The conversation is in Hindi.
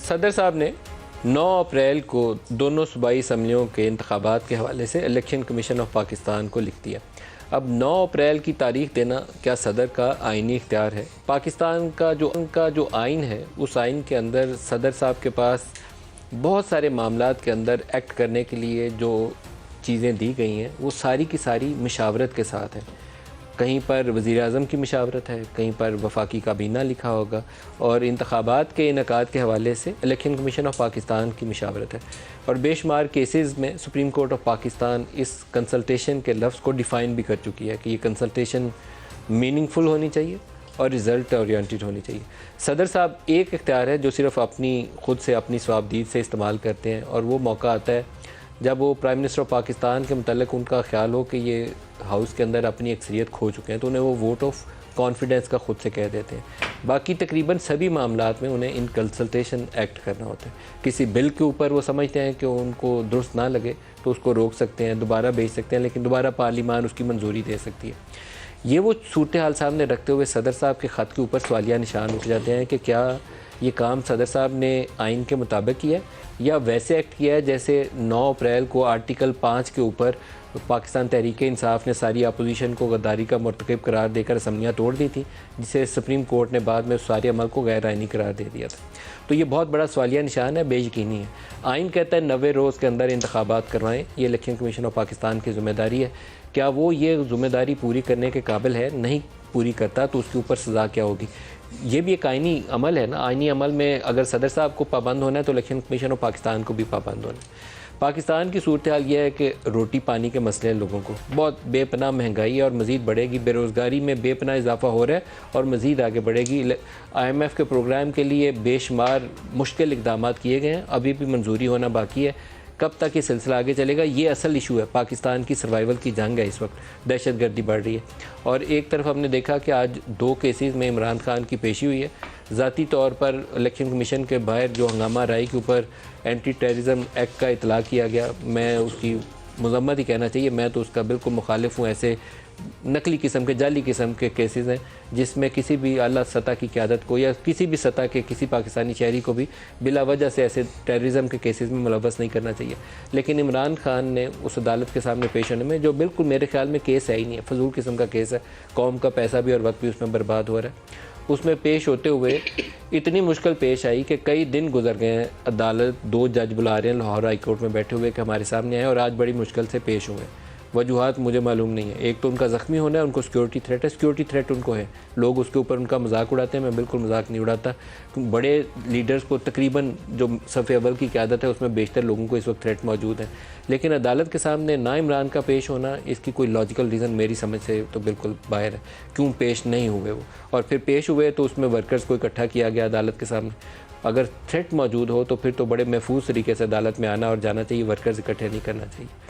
सदर साहब ने 9 अप्रैल को दोनों सूबाई असम्बलियों के इंतखाबात के हवाले से इलेक्शन कमीशन ऑफ पाकिस्तान को लिख दिया। अब 9 अप्रैल की तारीख देना क्या सदर का आइनी इख्तियार है? पाकिस्तान का जो आइन है, उस आइन के अंदर सदर साहब के पास बहुत सारे मामलात के अंदर एक्ट करने के लिए जो चीज़ें दी गई हैं वो सारी की सारी मशावरत के साथ हैं। कहीं पर वज़ीर-ए-आज़म की मशावरत है, कहीं पर वफाकी काबीना लिखा होगा और इंतखाबात के इनेकाद के हवाले से इलेक्शन कमीशन ऑफ पाकिस्तान की मशावरत है। और बेशुमार केसेस में सुप्रीम कोर्ट ऑफ पाकिस्तान इस कंसल्टेशन के लफ्ज़ को डिफ़ाइन भी कर चुकी है कि ये कंसल्टेशन मीनिंगफुल होनी चाहिए और रिज़ल्ट ओरिएंटेड होनी चाहिए। सदर साहब एक इख्तियार है जो सिर्फ़ अपनी खुद से अपनी स्वाबदीद से इस्तेमाल करते हैं और वो मौका आता है जब वो प्राइम मिनिस्टर ऑफ पाकिस्तान के मतलब उनका ख्याल हो कि ये हाउस के अंदर अपनी अक्सरियत खो चुके हैं, तो उन्हें वो वोट ऑफ कॉन्फिडेंस का खुद से कह देते हैं। बाकी तकरीबन सभी मामलात में उन्हें इन कंसल्टेशन एक्ट करना होता है। किसी बिल के ऊपर वो समझते हैं कि उनको दुरुस्त ना लगे तो उसको रोक सकते हैं, दोबारा भेज सकते हैं, लेकिन दोबारा पार्लिमान उसकी मंजूरी दे सकती है। ये वो सूरत हाल सामने रखते हुए सदर साहब के ख़त के ऊपर सवालिया निशान उठ जाते हैं कि क्या ये काम सदर साहब ने आइन के मुताबिक किया या वैसे एक्ट किया है जैसे 9 अप्रैल को आर्टिकल 5 के ऊपर पाकिस्तान तहरीक इंसाफ ने सारी अपोजिशन को गद्दारी का मरतकब करार देकर असम्बलियाँ तोड़ दी थी, जिसे सुप्रीम कोर्ट ने बाद में उस सारे अमल को गैर आइनी करार दे दिया था। तो ये बहुत बड़ा सवालिया निशान है, बेयकीनी है। आइन कहता है 90 रोज़ के अंदर इंतखाबात करवाएँ, ये इलेक्शन कमीशन ऑफ पाकिस्तान की ज़िम्मेदारी है। क्या वो ये ज़िम्मेदारी पूरी करने के काबिल है? नहीं पूरी करता तो उसके ऊपर सज़ा क्या होगी? ये भी एक आइनी अमल है ना। आइनी अमल में अगर सदर साहब को पाबंद होना है तो इलेक्शन कमीशन ऑफ पाकिस्तान को भी पाबंद होना है। पाकिस्तान की सूरत हाल ये है कि रोटी पानी के मसले हैं, लोगों को बहुत बेपनाह महंगाई है और मज़ीद बढ़ेगी। बेरोज़गारी में बेपनाह इजाफा हो रहा है और मज़ीद आगे बढ़ेगी। IMF के प्रोग्राम के लिए बेशुमार मुश्किल इक़दाम किए गए हैं, अभी भी मंजूरी होना बाकी है। कब तक ये सिलसिला आगे चलेगा, ये असल इशू है। पाकिस्तान की सर्वाइवल की जंग है इस वक्त, दहशत गर्दी बढ़ रही है। और एक तरफ हमने देखा कि आज 2 केसेस में इमरान खान की पेशी हुई है। ज़ाती तौर पर इलेक्शन कमीशन के बाहर जो हंगामा राय के ऊपर एंटी टेररिज्म एक्ट का इतला किया गया, मैं उसकी मज़म्मत ही कहना चाहिए, मैं तो उसका बिल्कुल मुखालिफ हूँ। ऐसे नकली किस्म के जाली किस्म के केसेस हैं जिसमें किसी भी आला सतह की क़यादत को या किसी भी सतह के किसी पाकिस्तानी शहरी को भी बिला वजह से ऐसे टेररिज्म के केसेस में मुलव्वस नहीं करना चाहिए। लेकिन इमरान खान ने उस अदालत के सामने पेश होने में, जो बिल्कुल मेरे ख्याल में केस है ही नहीं है, फजूल किस्म का केस है, कौम का पैसा भी और वक्त भी उसमें बर्बाद हो रहा है, उसमें पेश होते हुए इतनी मुश्किल पेश आई कि कई दिन गुजर गए हैं। अदालत 2 जज बुला रहे हैं लाहौर हाई कोर्ट में बैठे हुए कि हमारे सामने आए और आज बड़ी मुश्किल से पेश हुए। वजूहात मुझे मालूम नहीं है। एक तो उनका ज़ख्मी होना है, उनको सिक्योरिटी थ्रेट है, सिक्योरिटी थ्रेट उनको है। लोग उसके ऊपर उनका मजाक उड़ाते हैं, मैं बिल्कुल मजाक नहीं उड़ाता। बड़े लीडर्स को तकरीबन जो सफ़े अव्वल की क़यादत है उसमें बेशतर लोगों को इस वक्त थ्रेट मौजूद है। लेकिन अदालत के सामने ना इमरान का पेश होना, इसकी कोई लॉजिकल रीज़न मेरी समझ से तो बिल्कुल बाहर है। क्यों पेश नहीं हुए वो, और फिर पेश हुए तो उसमें वर्कर्स को इकट्ठा किया गया अदालत के सामने। अगर थ्रेट मौजूद हो तो फिर तो बड़े महफूज तरीके से अदालत में आना और जाना चाहिए, वर्कर्स इकट्ठे नहीं करना चाहिए।